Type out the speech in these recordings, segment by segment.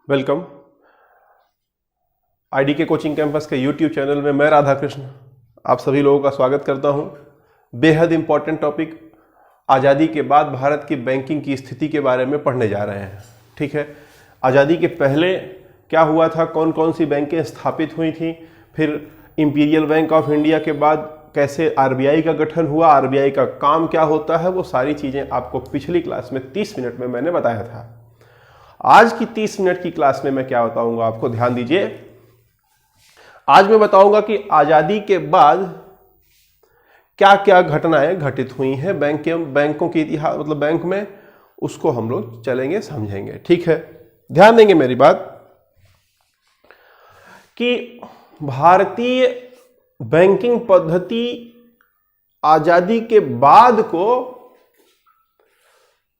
Welcome. ID के coaching campus के YouTube channel में मैं राधा कृष्ण आप सभी लोगों का स्वागत करता हूं। बेहद इंपॉर्टेंट टॉपिक आज़ादी के बाद भारत की बैंकिंग की स्थिति के बारे में पढ़ने जा रहे हैं। ठीक है, आज़ादी के पहले क्या हुआ था, कौन कौन सी बैंकें स्थापित हुई थी, फिर इंपीरियल बैंक ऑफ इंडिया के बाद कैसे आरबीआई का गठन हुआ, आरबीआई का काम क्या होता है, वो सारी चीज़ें आपको पिछली क्लास में 30 मिनट में मैंने बताया था। आज की 30 मिनट की क्लास में मैं क्या बताऊंगा आपको, ध्यान दीजिए। आज मैं बताऊंगा कि आजादी के बाद क्या क्या घटनाएं घटित हुई हैं बैंकों के इतिहास, मतलब बैंक में, उसको हम लोग चलेंगे समझेंगे। ठीक है, ध्यान देंगे मेरी बात कि भारतीय बैंकिंग पद्धति आजादी के बाद को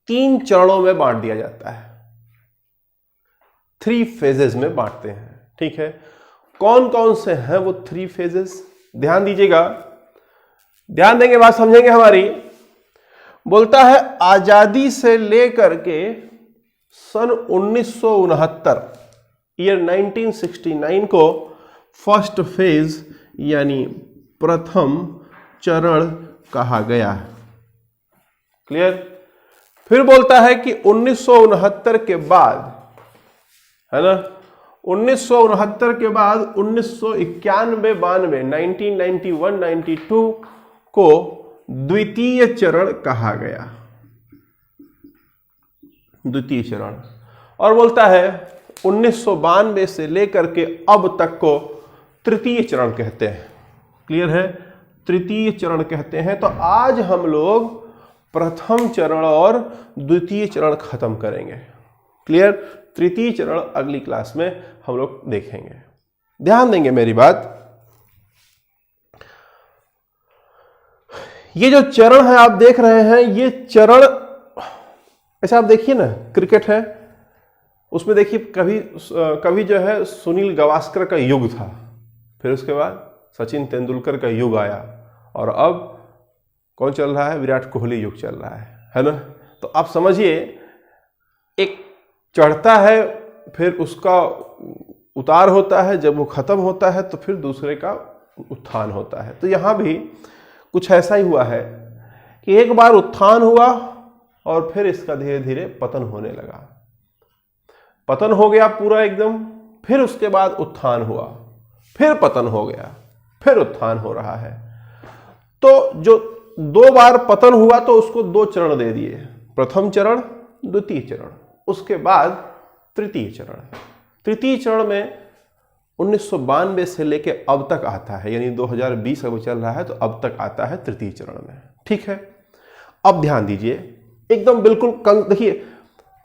3 चरणों में बांट दिया जाता है, 3 फेजेस में बांटते हैं। ठीक है, कौन कौन से हैं वो 3 फेजेस, ध्यान दीजिएगा, ध्यान देंगे, बात समझेंगे हमारी। बोलता है आजादी से लेकर के सन 1969 ईयर 1969 को फर्स्ट फेज यानी प्रथम चरण कहा गया है। क्लियर। फिर बोलता है कि 1969 के बाद, है ना, 1969 के बाद 1991-92 1991-92 को द्वितीय चरण कहा गया, द्वितीय चरण। और बोलता है 1992 से लेकर के अब तक को तृतीय चरण कहते हैं। क्लियर है, तृतीय चरण कहते हैं। तो आज हम लोग प्रथम चरण और द्वितीय चरण खत्म करेंगे। क्लियर, तृतीय चरण अगली क्लास में हम लोग देखेंगे। ध्यान देंगे मेरी बात। ये जो चरण है आप देख रहे हैं, ये चरण ऐसा आप देखिए ना, क्रिकेट है, उसमें देखिए कभी जो है सुनील गावस्कर का युग था, फिर उसके बाद सचिन तेंदुलकर का युग आया, और अब कौन चल रहा है, विराट कोहली युग चल रहा है ना। तो आप समझिए, एक चढ़ता है, फिर उसका उतार होता है, जब वो खत्म होता है तो फिर दूसरे का उत्थान होता है। तो यहां भी कुछ ऐसा ही हुआ है कि एक बार उत्थान हुआ और फिर इसका धीरे धीरे पतन होने लगा। पतन हो गया पूरा एकदम, फिर उसके बाद उत्थान हुआ, फिर पतन हो गया, फिर उत्थान हो रहा है। तो जो 2 बार पतन हुआ तो उसको 2 चरण दे दिए, प्रथम चरण, द्वितीय चरण, उसके बाद तृतीय चरण। तृतीय चरण में 1992 से लेके अब तक आता है, यानी 2020 अब चल रहा है तो अब तक आता है तृतीय चरण में। ठीक है, अब ध्यान दीजिए, एकदम बिल्कुल देखिए,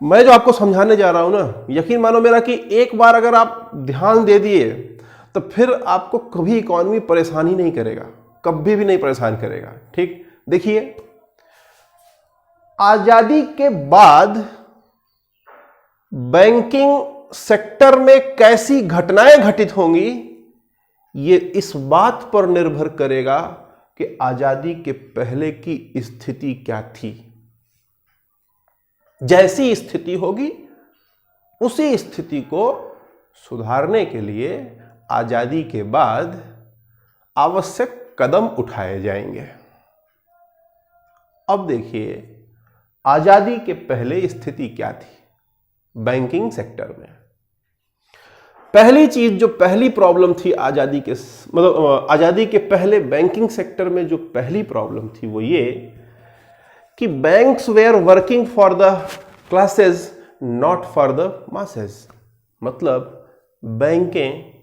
मैं जो आपको समझाने जा रहा हूं ना, यकीन मानो मेरा कि एक बार अगर आप ध्यान दे दिए तो फिर आपको कभी इकॉनमी परेशानी नहीं करेगा, कभी भी नहीं परेशान करेगा। ठीक, देखिए, आजादी के बाद बैंकिंग सेक्टर में कैसी घटनाएं घटित होंगी, ये इस बात पर निर्भर करेगा कि आजादी के पहले की स्थिति क्या थी। जैसी स्थिति होगी उसी स्थिति को सुधारने के लिए आजादी के बाद आवश्यक कदम उठाए जाएंगे। अब देखिए, आजादी के पहले स्थिति क्या थी बैंकिंग सेक्टर में। पहली चीज, जो पहली प्रॉब्लम थी आजादी के, मतलब आजादी के पहले बैंकिंग सेक्टर में जो पहली प्रॉब्लम थी वो ये कि banks were working for the classes not for the masses. मतलब बैंकें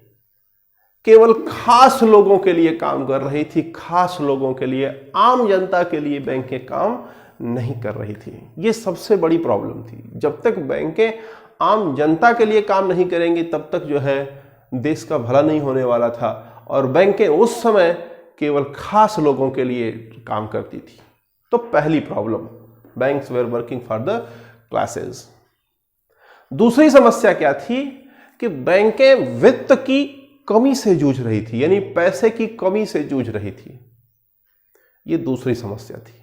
केवल खास लोगों के लिए काम कर रही थी, खास लोगों के लिए, आम जनता के लिए बैंकें काम नहीं कर रही थी। ये सबसे बड़ी प्रॉब्लम थी। जब तक बैंकें आम जनता के लिए काम नहीं करेंगी तब तक जो है देश का भला नहीं होने वाला था, और बैंकें उस समय केवल खास लोगों के लिए काम करती थी। तो पहली problem, banks were working for the classes. दूसरी समस्या क्या थी कि बैंकें वित्त की कमी से जूझ रही थी, यानी पैसे की कमी से जूझ रही थी। ये दूसरी समस्या थी।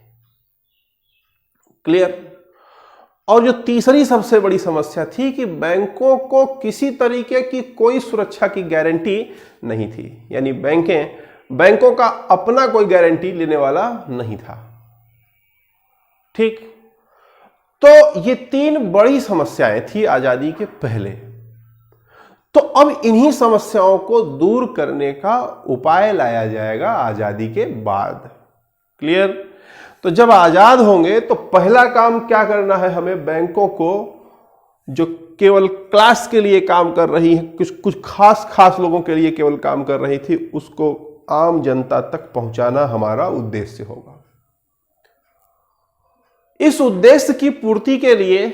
क्लियर। और जो तीसरी सबसे बड़ी समस्या थी कि बैंकों को किसी तरीके की कोई सुरक्षा की गारंटी नहीं थी, यानी बैंकों का अपना कोई गारंटी लेने वाला नहीं था। ठीक, तो ये तीन बड़ी समस्याएं थी आजादी के पहले। तो अब इन्हीं समस्याओं को दूर करने का उपाय लाया जाएगा आजादी के बाद। क्लियर? तो जब आजाद होंगे तो पहला काम क्या करना है हमें, बैंकों को जो केवल क्लास के लिए काम कर रही है, कुछ खास लोगों के लिए केवल काम कर रही थी, उसको आम जनता तक पहुंचाना हमारा उद्देश्य होगा। इस उद्देश्य की पूर्ति के लिए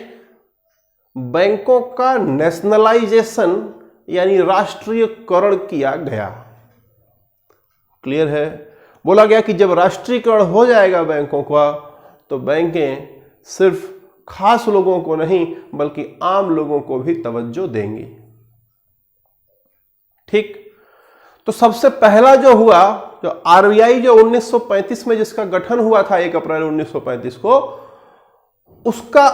बैंकों का नेशनलाइजेशन यानी राष्ट्रीयकरण किया गया। क्लियर है? बोला गया कि जब राष्ट्रीयकरण हो जाएगा बैंकों का, तो बैंकें सिर्फ खास लोगों को नहीं बल्कि आम लोगों को भी तवज्जो देंगी। ठीक, तो सबसे पहला जो हुआ, जो आरबीआई जो 1935 में जिसका गठन हुआ था 1 अप्रैल 1935 को, उसका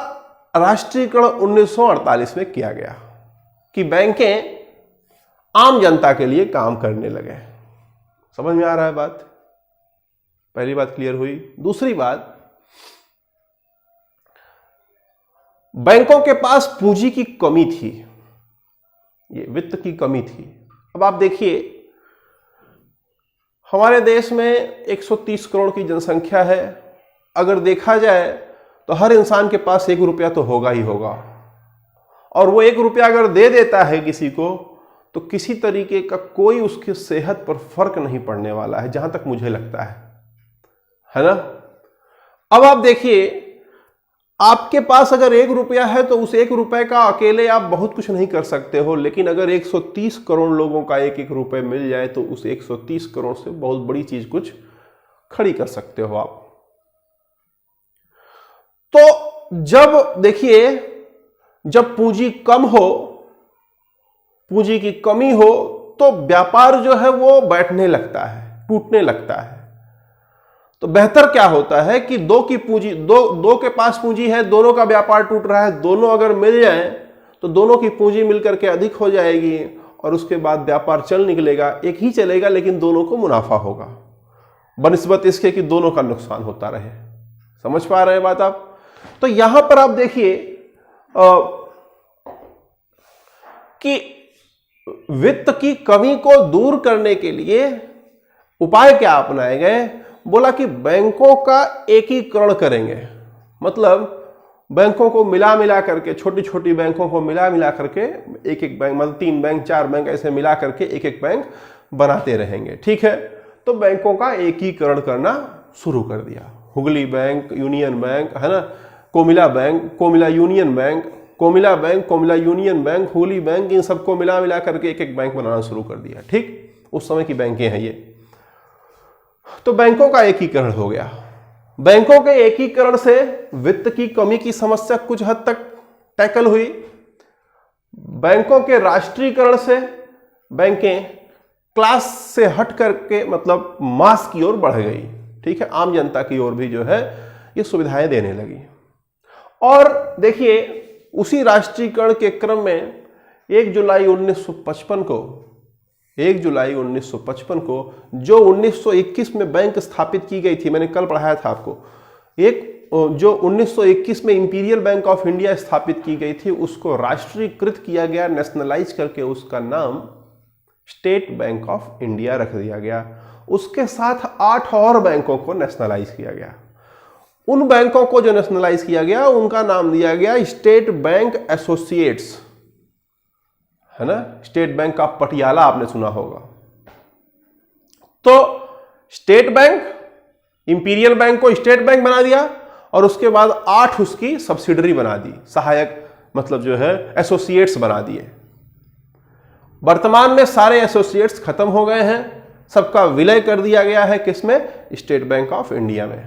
राष्ट्रीयकरण 1948 में किया गया कि बैंकें आम जनता के लिए काम करने लगे। समझ में आ रहा है बात? पहली बात क्लियर हुई। दूसरी बात, बैंकों के पास पूंजी की कमी थी, ये वित्त की कमी थी। अब आप देखिए, हमारे देश में 130 करोड़ की जनसंख्या है। अगर देखा जाए तो हर इंसान के पास 1 रुपया तो होगा ही होगा, और वो 1 रुपया अगर दे देता है किसी को तो किसी तरीके का कोई उसकी सेहत पर फर्क नहीं पड़ने वाला है, जहां तक मुझे लगता है ना। अब आप देखिए, आपके पास अगर 1 रुपया है तो उस 1 रुपए का अकेले आप बहुत कुछ नहीं कर सकते हो, लेकिन अगर 130 करोड़ लोगों का 1-1 रुपए मिल जाए तो उस 130 करोड़ से बहुत बड़ी चीज कुछ खड़ी कर सकते हो आप। तो जब देखिए, जब पूंजी कम हो, पूंजी की कमी हो, तो व्यापार जो है वो बैठने लगता है, टूटने लगता है। तो बेहतर क्या होता है कि दो के पास पूंजी है, दोनों का व्यापार टूट रहा है, दोनों अगर मिल जाए तो दोनों की पूंजी मिलकर के अधिक हो जाएगी और उसके बाद व्यापार चल निकलेगा। एक ही चलेगा लेकिन दोनों को मुनाफा होगा, बनिस्बत इसके कि दोनों का नुकसान होता रहे। समझ पा रहे हैं बात आप? तो यहां पर आप देखिए कि वित्त की कमी को दूर करने के लिए उपाय क्या अपनाए गए। बोला कि बैंकों का एकीकरण करेंगे, मतलब बैंकों को मिला करके, छोटी छोटी बैंकों को मिला करके एक बैंक, मतलब 3 बैंक 4 बैंक ऐसे मिला करके एक बैंक बनाते रहेंगे। ठीक है, तो बैंकों का एकीकरण करना शुरू कर दिया। हुगली बैंक, यूनियन बैंक, है ना, Comilla bank, Comilla union bank, Comilla bank, Comilla union bank, Hooghly bank, इन सबको मिला करके एक बैंक बनाना शुरू कर दिया। ठीक, उस समय की बैंकें हैं ये। तो बैंकों का एकीकरण हो गया। बैंकों के एकीकरण से वित्त की कमी की समस्या कुछ हद तक टैकल हुई। बैंकों के राष्ट्रीयकरण से बैंकें क्लास से हट करके, मतलब मास की ओर बढ़ गई। ठीक है, आम जनता की ओर भी जो है ये सुविधाएं देने लगी। और देखिए, उसी राष्ट्रीयकरण के क्रम में 1 जुलाई 1955 को जो 1921 में बैंक स्थापित की गई थी, मैंने कल पढ़ाया था आपको, जो 1921 में इंपीरियल बैंक ऑफ इंडिया स्थापित की गई थी, उसको राष्ट्रीयकृत किया गया, नेशनलाइज करके उसका नाम स्टेट बैंक ऑफ इंडिया रख दिया गया। उसके साथ 8 और बैंकों को नेशनलाइज किया गया। उन बैंकों को जो नेशनलाइज किया गया उनका नाम दिया गया स्टेट बैंक एसोसिएट्स, है ना। स्टेट बैंक ऑफ पटियाला आपने सुना होगा। तो स्टेट बैंक, इंपीरियल बैंक को स्टेट बैंक बना दिया और उसके बाद 8 उसकी सब्सिडरी बना दी, सहायक, मतलब जो है एसोसिएट्स बना दिए। वर्तमान में सारे एसोसिएट्स खत्म हो गए हैं, सबका विलय कर दिया गया है किसमें? स्टेट बैंक ऑफ इंडिया में।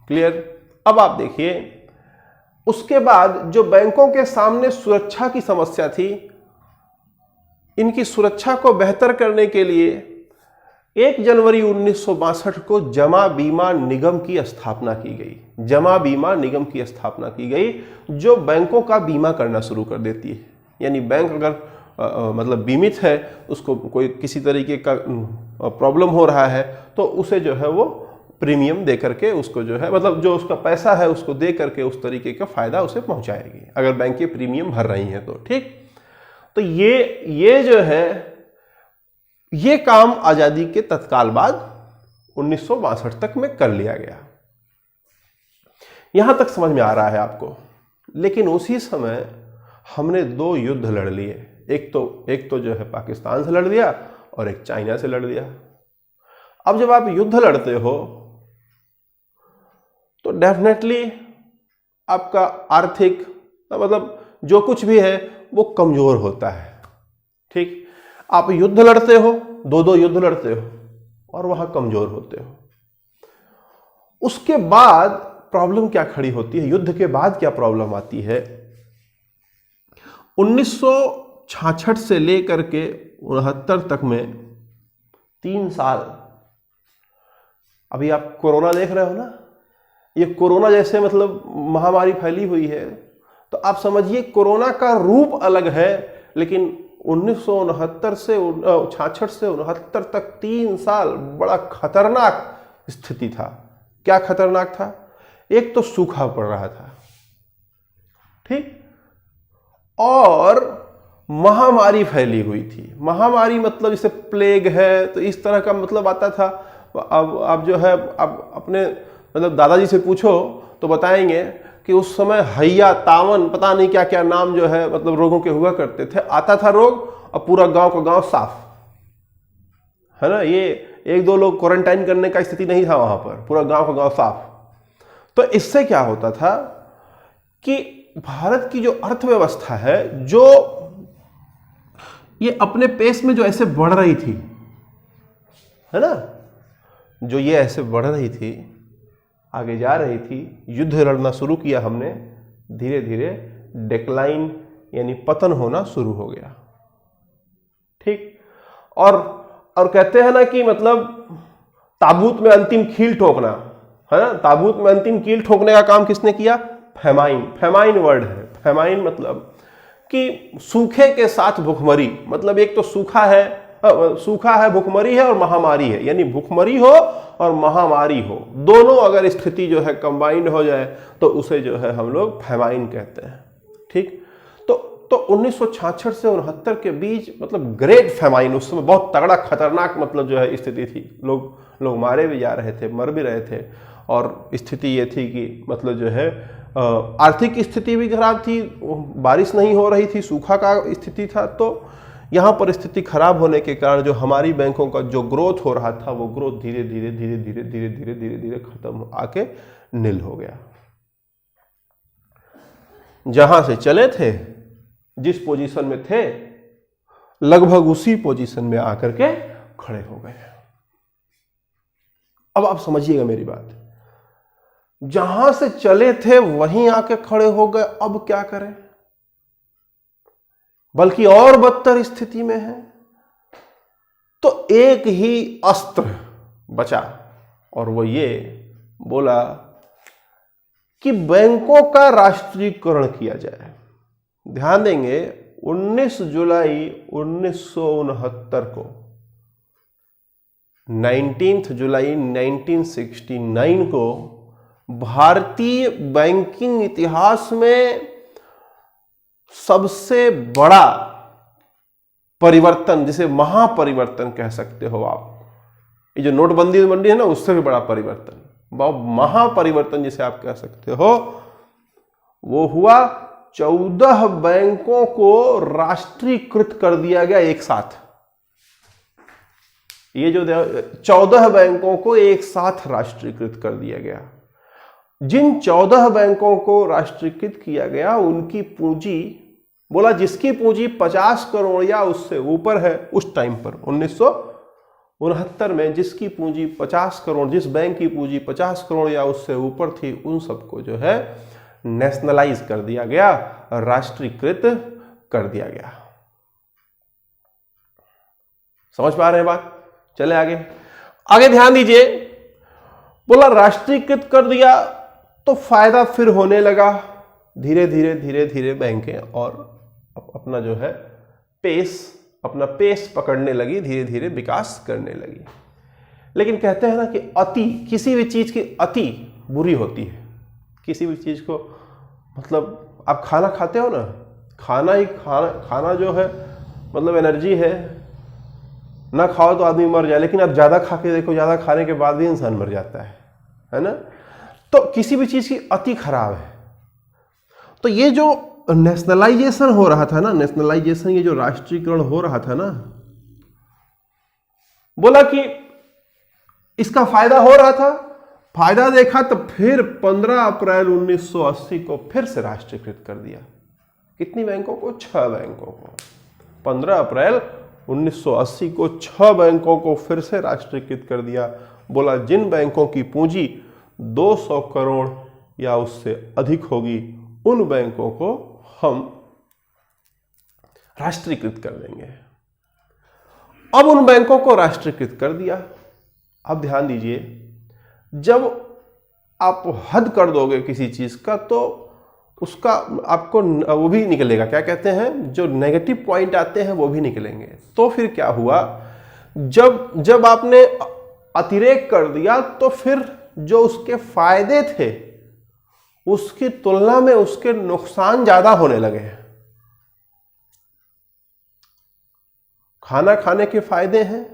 क्लियर? अब आप देखिए, उसके बाद जो बैंकों के सामने सुरक्षा की समस्या थी, इनकी सुरक्षा को बेहतर करने के लिए 1 जनवरी 1962 को जमा बीमा निगम की स्थापना की गई। जमा बीमा निगम की स्थापना की गई जो बैंकों का बीमा करना शुरू कर देती है। यानी बैंक अगर मतलब बीमित है, उसको कोई किसी तरीके का प्रॉब्लम हो रहा है तो उसे जो है वो प्रीमियम दे करके उसको जो है मतलब जो उसका पैसा है उसको दे करके उस तरीके का फायदा उसे पहुंचाएगी अगर बैंक के प्रीमियम भर रही हैं तो। ठीक, तो ये जो है ये काम आजादी के तत्काल बाद 1962 तक में कर लिया गया। यहां तक समझ में आ रहा है आपको। लेकिन उसी समय हमने 2 युद्ध लड़ लिए। एक तो जो है पाकिस्तान से लड़ लिया और एक चाइना से लड़ लिया। अब जब आप युद्ध लड़ते हो तो डेफिनेटली आपका आर्थिक मतलब जो कुछ भी है वो कमजोर होता है। ठीक, आप युद्ध लड़ते हो, 2 युद्ध लड़ते हो और वहां कमजोर होते हो। उसके बाद प्रॉब्लम क्या खड़ी होती है, युद्ध के बाद क्या प्रॉब्लम आती है। 1966 से लेकर के 69 तक में 3 साल, अभी आप कोरोना देख रहे हो ना, ये कोरोना जैसे मतलब महामारी फैली हुई है तो आप समझिए कोरोना का रूप अलग है, लेकिन 1969 से 66 से 69 तक 3 साल बड़ा खतरनाक स्थिति था। क्या खतरनाक था, एक तो सूखा पड़ रहा था, ठीक, और महामारी फैली हुई थी। महामारी मतलब जैसे प्लेग है तो इस तरह का मतलब आता था। अब आप जो है अब अपने मतलब दादाजी से पूछो तो बताएंगे कि उस समय हैया, तावन, पता नहीं क्या क्या नाम जो है मतलब रोगों के हुआ करते थे। आता था रोग और पूरा गांव का गांव साफ, है ना। ये 1-2 लोग क्वारंटाइन करने का स्थिति नहीं था वहां पर, पूरा गांव का गांव साफ। तो इससे क्या होता था कि भारत की जो अर्थव्यवस्था है, जो ये अपने पेस में जो ऐसे बढ़ रही थी, है ना, जो ये ऐसे बढ़ रही थी, आगे जा रही थी, युद्ध लड़ना शुरू किया हमने, धीरे धीरे डिक्लाइन यानी पतन होना शुरू हो गया। ठीक, और कहते हैं ना कि मतलब ताबूत में अंतिम कील ठोकना, है ना, ताबूत में अंतिम कील ठोकने का काम किसने किया, फेमाइन। फेमाइन वर्ड है, फेमाइन मतलब कि सूखे के साथ भुखमरी। मतलब एक तो सूखा है, भुखमरी है और महामारी है, यानी भुखमरी हो और महामारी हो, दोनों अगर स्थिति जो है कंबाइंड हो जाए तो उसे जो है हम लोग फेमाइन कहते हैं। ठीक, तो 1966 से 69 के बीच मतलब ग्रेट फेमाइन, उस समय बहुत तगड़ा खतरनाक मतलब जो है स्थिति थी। लोग मारे भी जा रहे थे, मर भी रहे थे, और स्थिति ये थी कि मतलब जो है आर्थिक स्थिति भी खराब थी, बारिश नहीं हो रही थी, सूखा का स्थिति था। तो यहाँ पर स्थिति खराब होने के कारण जो हमारी बैंकों का जो ग्रोथ हो रहा था वो ग्रोथ धीरे धीरे खत्म आके नील हो गया। जहां से चले थे, जिस पोजीशन में थे, लगभग उसी पोजीशन में आकर के खड़े हो गए। अब आप समझिएगा मेरी बात, जहां से चले थे वहीं आके खड़े हो गए। अब क्या करें, बल्कि और बदतर स्थिति में है। तो एक ही अस्त्र बचा और वो ये बोला कि बैंकों का राष्ट्रीयकरण किया जाए। ध्यान देंगे 19 जुलाई 1969 को, 19 जुलाई 1969 को भारतीय बैंकिंग इतिहास में सबसे बड़ा परिवर्तन, जिसे महापरिवर्तन कह सकते हो आप, ये जो नोटबंदी है ना, उससे भी बड़ा परिवर्तन, महापरिवर्तन जिसे आप कह सकते हो, वो हुआ। 14 बैंकों को राष्ट्रीयकृत कर दिया गया एक साथ। ये जो 14 बैंकों को एक साथ राष्ट्रीयकृत कर दिया गया। जिन 14 बैंकों को राष्ट्रीयकृत किया गया उनकी पूंजी, बोला जिसकी पूंजी 50 करोड़ या उससे ऊपर है, उस टाइम पर 1969 में जिसकी पूंजी 50 करोड़, जिस बैंक की पूंजी 50 करोड़ या उससे ऊपर थी, उन सबको जो है नेशनलाइज कर दिया गया, राष्ट्रीयकृत कर दिया गया। समझ पा रहे हैं बात? चले आगे। आगे ध्यान दीजिए, बोला राष्ट्रीयकृत कर दिया तो फायदा फिर होने लगा, धीरे धीरे धीरे धीरे बैंकें और अपना जो है अपना पेस पकड़ने लगी, धीरे धीरे विकास करने लगी। लेकिन कहते हैं ना कि अति, किसी भी चीज की अति बुरी होती है। किसी भी चीज को, मतलब आप खाना खाते हो ना, खाना जो है मतलब एनर्जी है, ना खाओ तो आदमी मर जाए, लेकिन आप ज्यादा खा के देखो, ज्यादा खाने के बाद भी इंसान मर जाता है ना। तो किसी भी चीज की अति खराब है। तो ये जो नेशनलाइजेशन हो रहा था ना, नेशनलाइजेशन, ये जो राष्ट्रीयकरण हो रहा था ना, बोला कि इसका फायदा हो रहा था, फायदा देखा तो फिर 15 अप्रैल 1980 को फिर से राष्ट्रीयकृत कर दिया। कितनी बैंकों को? 6 बैंकों को। 15 अप्रैल 1980 को 6 बैंकों को फिर से राष्ट्रीयकृत कर दिया। बोला जिन बैंकों की पूंजी 200 करोड़ या उससे अधिक होगी, उन बैंकों को हम राष्ट्रीयकृत कर देंगे। अब उन बैंकों को राष्ट्रीयकृत कर दिया। अब ध्यान दीजिए, जब आप हद कर दोगे किसी चीज का तो उसका आपको वो भी निकलेगा, क्या कहते हैं, जो नेगेटिव पॉइंट आते हैं वो भी निकलेंगे। तो फिर क्या हुआ, जब आपने अतिरेक कर दिया तो फिर जो उसके फायदे थे उसकी तुलना में उसके नुकसान ज्यादा होने लगे। खाना खाने के फायदे हैं,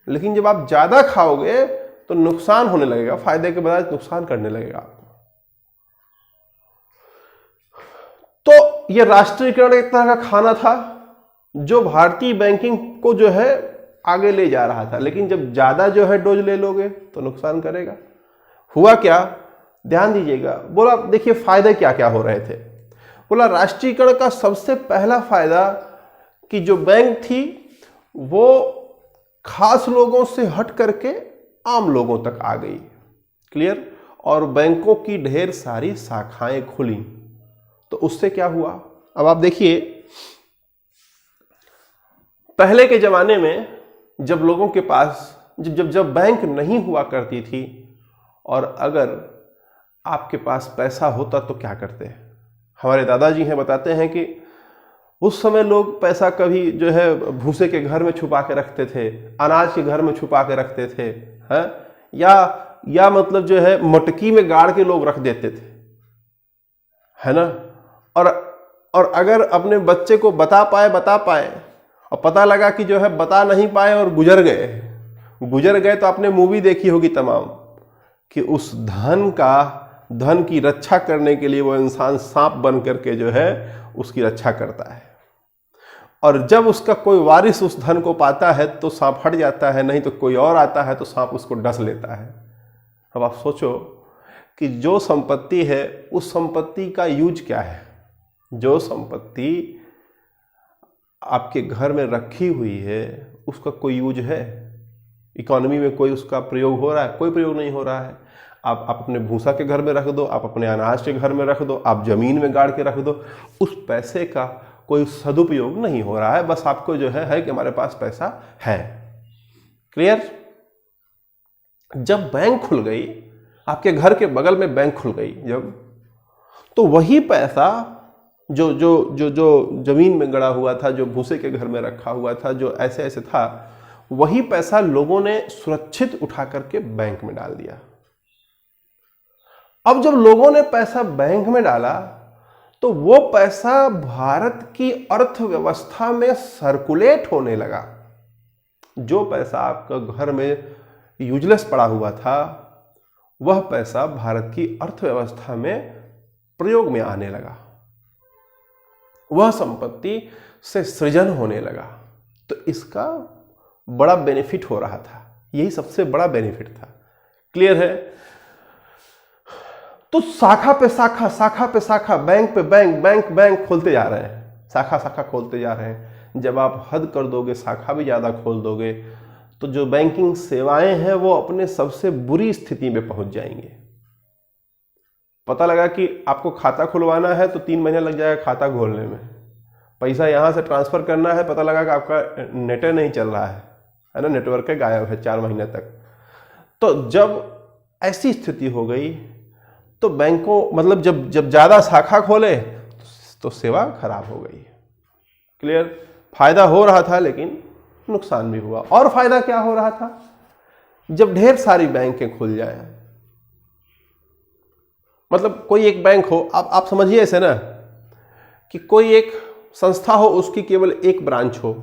लेकिन जब आप ज्यादा खाओगे तो नुकसान होने लगेगा, फायदे के बजाय नुकसान करने लगेगा आपको। तो यह राष्ट्रीयकरण एक तरह का खाना था जो भारतीय बैंकिंग को जो है आगे ले जा रहा था, लेकिन जब ज्यादा जो है डोज ले लोगे तो नुकसान करेगा। हुआ क्या, ध्यान दीजिएगा। बोला देखिए फायदे क्या क्या हो रहे थे। बोला राष्ट्रीयकरण का सबसे पहला फायदा कि जो बैंक थी वो खास लोगों से हट करके आम लोगों तक आ गई। क्लियर। और बैंकों की ढेर सारी शाखाएं खुली। तो उससे क्या हुआ, अब आप देखिए, पहले के जमाने में जब लोगों के पास जब बैंक नहीं हुआ करती थी और अगर आपके पास पैसा होता तो क्या करते हैं, हमारे दादाजी हैं बताते हैं कि उस समय लोग पैसा कभी जो है भूसे के घर में छुपा के रखते थे, अनाज के घर में छुपा के रखते थे, है या मतलब जो है मटकी में गाड़ के लोग रख देते थे, है ना। और अगर अपने बच्चे को बता पाए और पता लगा कि जो है बता नहीं पाए और गुजर गए तो आपने मूवी देखी होगी तमाम कि उस धन की रक्षा करने के लिए वो इंसान सांप बन करके जो है उसकी रक्षा करता है, और जब उसका कोई वारिस उस धन को पाता है तो सांप हट जाता है, नहीं तो कोई और आता है तो सांप उसको डस लेता है। अब आप सोचो कि जो संपत्ति है उस संपत्ति का यूज क्या है। जो संपत्ति आपके घर में रखी हुई है उसका कोई यूज है, इकोनॉमी में कोई उसका प्रयोग हो रहा है? कोई प्रयोग नहीं हो रहा है। आप अपने भूसा के घर में रख दो, आप अपने अनाज के घर में रख दो, आप जमीन में गाड़ के रख दो, उस पैसे का कोई सदुपयोग नहीं हो रहा है। बस आपको जो है कि हमारे पास पैसा है। क्लियर। जब बैंक खुल गई, आपके घर के बगल में बैंक खुल गई जब, तो वही पैसा जो जमीन में गड़ा हुआ था, जो भूसे के घर में रखा हुआ था, जो ऐसे ऐसे था, वही पैसा लोगों ने सुरक्षित उठा करके बैंक में डाल दिया। अब जब लोगों ने पैसा बैंक में डाला तो वो पैसा भारत की अर्थव्यवस्था में सर्कुलेट होने लगा। जो पैसा आपका घर में यूजलेस पड़ा हुआ था वह पैसा भारत की अर्थव्यवस्था में प्रयोग में आने लगा, वह संपत्ति से सृजन होने लगा। तो इसका बड़ा बेनिफिट हो रहा था, यही सबसे बड़ा बेनिफिट था। क्लियर है। तो शाखा पे शाखा, शाखा पे शाखा, बैंक पे बैंक खोलते जा रहे हैं, शाखा खोलते जा रहे हैं। जब आप हद कर दोगे, शाखा भी ज्यादा खोल दोगे, तो जो बैंकिंग सेवाएं हैं वो अपने सबसे बुरी स्थिति में पहुंच जाएंगे। पता लगा कि आपको खाता खुलवाना है तो 3 महीने लग जाएगा खाता खोलने में। पैसा यहां से ट्रांसफर करना है, पता लगा कि आपका नेट नहीं चल रहा है ना, नेटवर्क गायब है 4 महीने तक। तो जब ऐसी स्थिति हो गई तो बैंकों मतलब जब ज्यादा शाखा खोले तो सेवा खराब हो गई। क्लियर? फायदा हो रहा था लेकिन नुकसान भी हुआ। और फायदा क्या हो रहा था? जब ढेर सारी बैंकें खुल जाए, मतलब कोई एक बैंक हो, आप समझिए ऐसे ना कि कोई एक संस्था हो, उसकी केवल एक ब्रांच हो,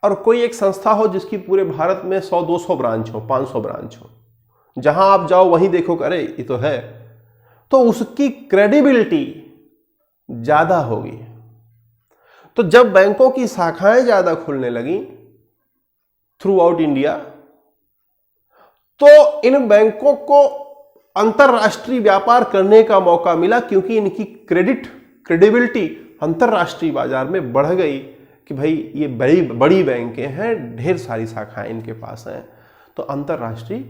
और कोई एक संस्था हो जिसकी पूरे भारत में 100-200 ब्रांच हो, 500 ब्रांच हो, जहां आप जाओ वहीं देखो अरे ये तो है, तो उसकी क्रेडिबिलिटी ज्यादा होगी। तो जब बैंकों की शाखाएं ज्यादा खुलने लगी थ्रू आउट इंडिया, तो इन बैंकों को अंतरराष्ट्रीय व्यापार करने का मौका मिला, क्योंकि इनकी क्रेडिबिलिटी अंतरराष्ट्रीय बाजार में बढ़ गई कि भाई ये बड़ी बैंकें हैं, ढेर सारी शाखाएं इनके पास हैं, तो अंतरराष्ट्रीय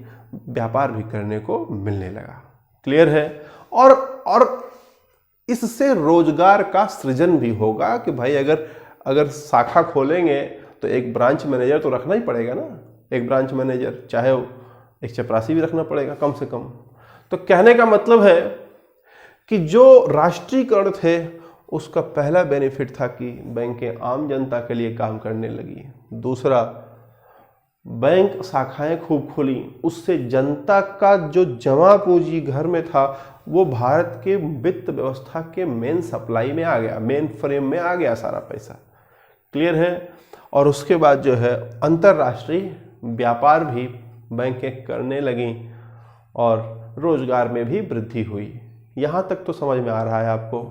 व्यापार भी करने को मिलने लगा। क्लियर है? और इससे रोजगार का सृजन भी होगा कि भाई अगर शाखा खोलेंगे तो एक ब्रांच मैनेजर तो रखना ही पड़ेगा ना, एक ब्रांच मैनेजर, चाहे एक चपरासी भी रखना पड़ेगा कम से कम। तो कहने का मतलब है कि जो राष्ट्रीयकरण थे उसका पहला बेनिफिट था कि बैंकें आम जनता के लिए काम करने लगी। दूसरा, बैंक शाखाएं खूब खुली, उससे जनता का जो जमा पूंजी घर में था वो भारत के वित्त व्यवस्था के मेन सप्लाई में आ गया, मेन फ्रेम में आ गया सारा पैसा। क्लियर है? और उसके बाद जो है अंतरराष्ट्रीय व्यापार भी बैंकें करने लगीं और रोजगार में भी वृद्धि हुई। यहां तक तो समझ में आ रहा है आपको।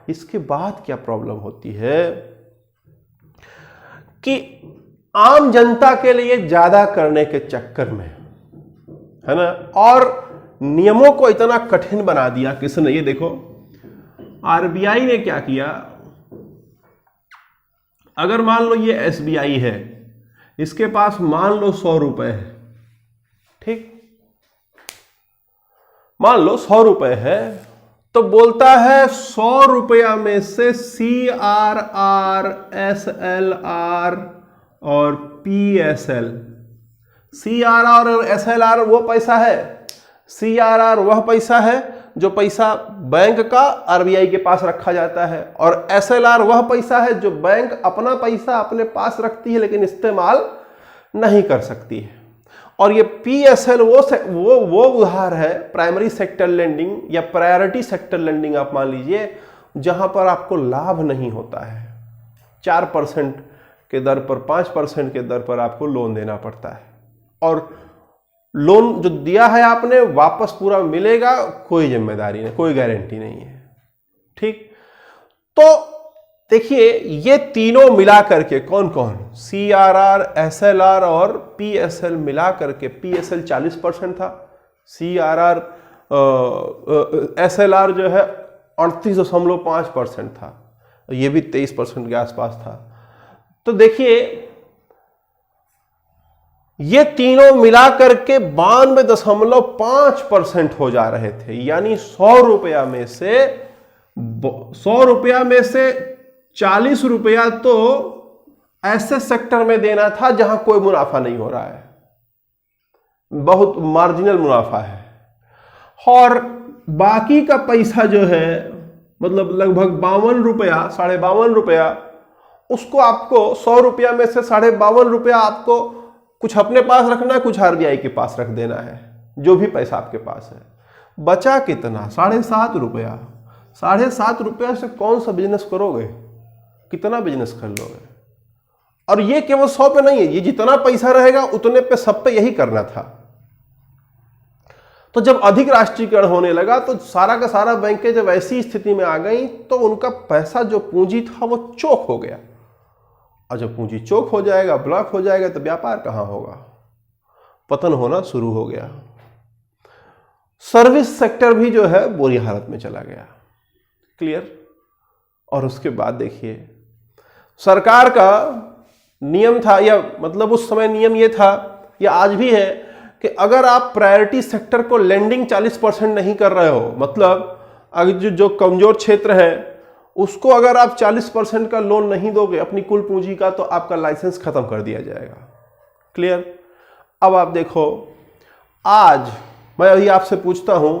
इसके बाद क्या प्रॉब्लम होती है कि आम जनता के लिए ज्यादा करने के चक्कर में, है ना, और नियमों को इतना कठिन बना दिया किसने? ये देखो, आरबीआई ने क्या किया। अगर मान लो ये एसबीआई है, इसके पास मान लो 100 रुपए है, ठीक, मान लो 100 रुपए है, तो बोलता है 100 रुपया में से CRR, SLR और PSL। CRR और SLR वो पैसा है, CRR वह पैसा है जो पैसा बैंक का आरबीआई के पास रखा जाता है, और SLR वह पैसा है जो बैंक अपना पैसा अपने पास रखती है लेकिन इस्तेमाल नहीं कर सकती है। और ये PSL वो उधार है, प्राइमरी सेक्टर लेंडिंग या प्रायोरिटी सेक्टर लेंडिंग आप मान लीजिए, जहां पर आपको लाभ नहीं होता है। 4% के दर पर, 5% के दर पर आपको लोन देना पड़ता है, और लोन जो दिया है आपने वापस पूरा मिलेगा, कोई जिम्मेदारी नहीं, कोई गारंटी नहीं है। ठीक, तो देखिए ये तीनों मिला करके कौन कौन, CRR, SLR और PSL मिला करके, PSL 40% था, CRR SLR जो है 38.5% था, ये भी 23% के आसपास था। तो देखिए ये तीनों मिला करके 92.5% हो जा रहे थे। यानी 100 रुपया में से 40 रुपया तो ऐसे सेक्टर में देना था जहां कोई मुनाफा नहीं हो रहा है, बहुत मार्जिनल मुनाफा है, और बाकी का पैसा जो है मतलब लगभग 52 रुपया, 52.5 रुपया, उसको आपको 100 रुपया में से 52.5 रुपया आपको कुछ अपने पास रखना, कुछ आरबीआई के पास रख देना है, जो भी पैसा आपके पास है। बचा कितना? 7.5 रुपया। 7.5 रुपया से कौन सा बिजनेस करोगे? कितना बिजनेस कर लोगे? और ये केवल 100 पे नहीं है, ये जितना पैसा रहेगा उतने पे, सब पे यही करना था। तो जब अधिक राष्ट्रीयकरण होने लगा तो सारा का सारा बैंकें जब ऐसी स्थिति में आ गई तो उनका पैसा जो पूंजी था वो चोक हो गया, और जब पूंजी चोक हो जाएगा, ब्लॉक हो जाएगा, तो व्यापार कहां होगा? पतन होना शुरू हो गया। सर्विस सेक्टर भी जो है बुरी हालत में चला गया। क्लियर? और उसके बाद देखिए सरकार का नियम था, या मतलब उस समय नियम ये था, या आज भी है, कि अगर आप प्रायोरिटी सेक्टर को लेंडिंग 40% नहीं कर रहे हो, मतलब अगर जो कमजोर क्षेत्र है उसको अगर आप 40% का लोन नहीं दोगे अपनी कुल पूंजी का, तो आपका लाइसेंस खत्म कर दिया जाएगा। क्लियर? अब आप देखो आज मैं अभी आपसे पूछता हूं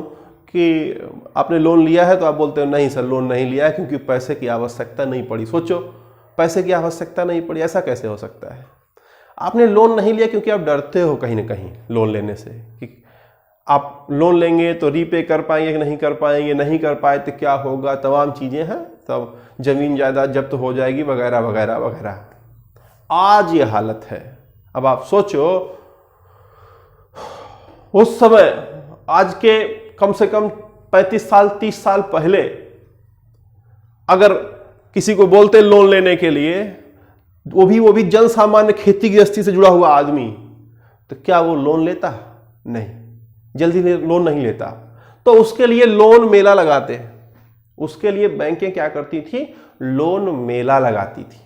कि आपने लोन लिया है, तो आप बोलते हो नहीं सर लोन नहीं लिया है क्योंकि पैसे की आवश्यकता नहीं पड़ी। सोचो, पैसे की आवश्यकता नहीं पड़ी, ऐसा कैसे हो सकता है? आपने लोन नहीं लिया क्योंकि आप डरते हो कहीं ना कहीं लोन लेने से, कि आप लोन लेंगे तो रीपे कर पाएंगे कि नहीं कर पाएंगे, नहीं कर पाए तो क्या होगा, तमाम चीजें हैं, तब जमीन जायदाद जब्त हो जाएगी वगैरह वगैरह वगैरह। आज ये हालत है। अब आप सोचो, उस समय आज के कम से कम 35 साल 30 साल पहले अगर किसी को बोलते लोन लेने के लिए, वो भी जन सामान्य खेती गृहस्थी से जुड़ा हुआ आदमी, तो क्या वो लोन लेता? नहीं, जल्दी लोन नहीं लेता। तो उसके लिए लोन मेला लगाते। उसके लिए बैंकें क्या करती थी? लोन मेला लगाती थी।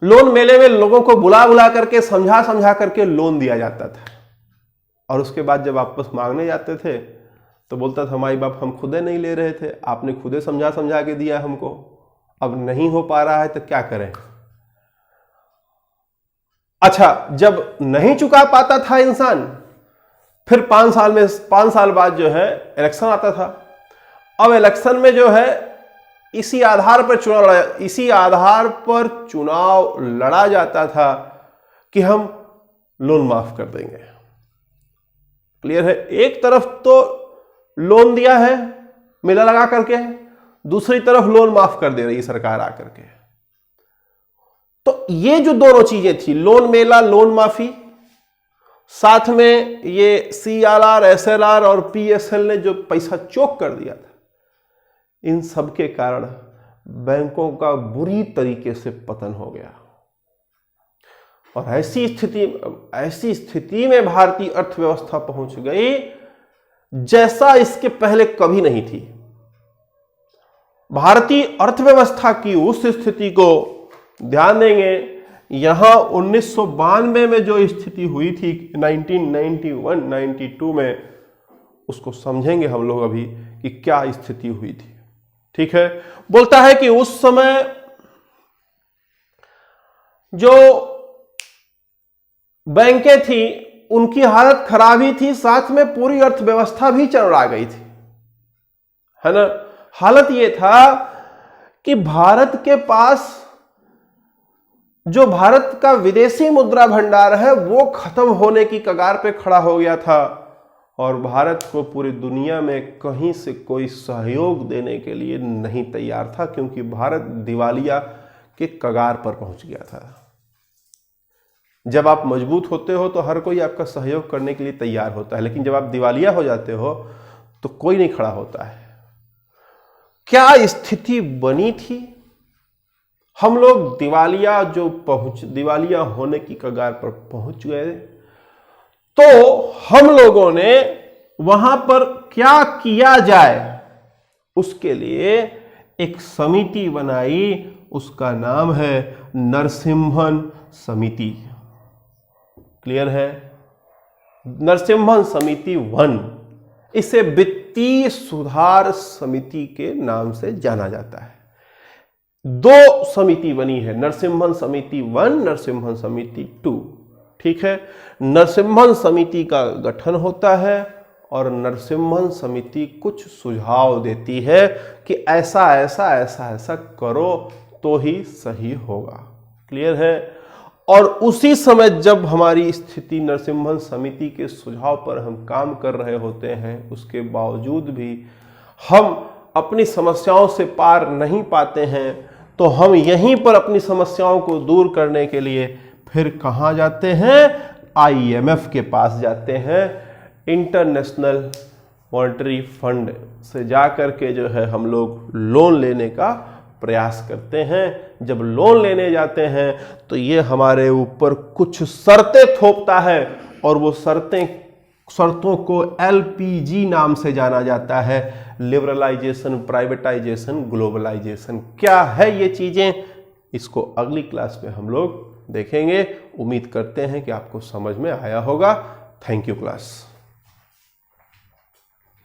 लोन मेले में लोगों को बुला बुला करके समझा समझा करके लोन दिया जाता था, और उसके बाद जब वापस मांगने जाते थे तो बोलता था माई बाप हम खुदे नहीं ले रहे थे, आपने खुदे समझा समझा के दिया हमको, अब नहीं हो पा रहा है तो क्या करें। अच्छा, जब नहीं चुका पाता था इंसान, फिर 5 साल बाद जो है इलेक्शन आता था। अब इलेक्शन में जो है इसी आधार पर चुनाव लड़ा जाता था कि हम लोन माफ कर देंगे। क्लियर है? एक तरफ तो लोन दिया है मेला लगा करके, दूसरी तरफ लोन माफ कर दे रही है सरकार आकर के। तो ये जो दोनों चीजें थी, लोन मेला, लोन माफी, साथ में ये CRR, SLR और PSL ने जो पैसा चोक कर दिया था, इन सब के कारण बैंकों का बुरी तरीके से पतन हो गया। और ऐसी स्थिति में भारतीय अर्थव्यवस्था पहुंच गई जैसा इसके पहले कभी नहीं थी। भारतीय अर्थव्यवस्था की उस स्थिति को ध्यान देंगे, यहां 1992 में जो स्थिति हुई थी 1991-92 में, उसको समझेंगे हम लोग अभी कि क्या स्थिति हुई थी। ठीक है? बोलता है कि उस समय जो बैंकें थी उनकी हालत खराब ही थी, साथ में पूरी अर्थव्यवस्था भी चरमरा गई थी, है ना। हालत यह था कि भारत के पास जो भारत का विदेशी मुद्रा भंडार है वो खत्म होने की कगार पे खड़ा हो गया था, और भारत को पूरी दुनिया में कहीं से कोई सहयोग देने के लिए नहीं तैयार था, क्योंकि भारत दिवालिया के कगार पर पहुंच गया था। जब आप मजबूत होते हो तो हर कोई आपका सहयोग करने के लिए तैयार होता है, लेकिन जब आप दिवालिया हो जाते हो तो कोई नहीं खड़ा होता है। क्या स्थिति बनी थी? हम लोग दिवालिया होने की कगार पर पहुंच गए। तो हम लोगों ने वहां पर क्या किया जाए, उसके लिए एक समिति बनाई, उसका नाम है नरसिम्हन समिति। क्लियर है? नरसिम्हन समिति 1, इसे वित्तीय सुधार समिति के नाम से जाना जाता है। 2 समिति बनी है, नरसिम्हन समिति 1, नरसिम्हन समिति 2। ठीक है? नरसिम्हन समिति का गठन होता है और नरसिम्हन समिति कुछ सुझाव देती है कि ऐसा ऐसा ऐसा ऐसा करो तो ही सही होगा। क्लियर है? और उसी समय जब हमारी स्थिति नरसिम्हन समिति के सुझाव पर हम काम कर रहे होते हैं, उसके बावजूद भी हम अपनी समस्याओं से पार नहीं पाते हैं, तो हम यहीं पर अपनी समस्याओं को दूर करने के लिए फिर कहाँ जाते हैं? IMF के पास जाते हैं। इंटरनेशनल मॉनेटरी फंड से जाकर के जो है हम लोग लोन लेने का प्रयास करते हैं। जब लोन लेने जाते हैं तो ये हमारे ऊपर कुछ शर्तें थोपता है, और वो शर्तों को LPG नाम से जाना जाता है, लिबरलाइजेशन, प्राइवेटाइजेशन, ग्लोबलाइजेशन। क्या है ये चीजें, इसको अगली क्लास में हम लोग देखेंगे। उम्मीद करते हैं कि आपको समझ में आया होगा। Thank you class.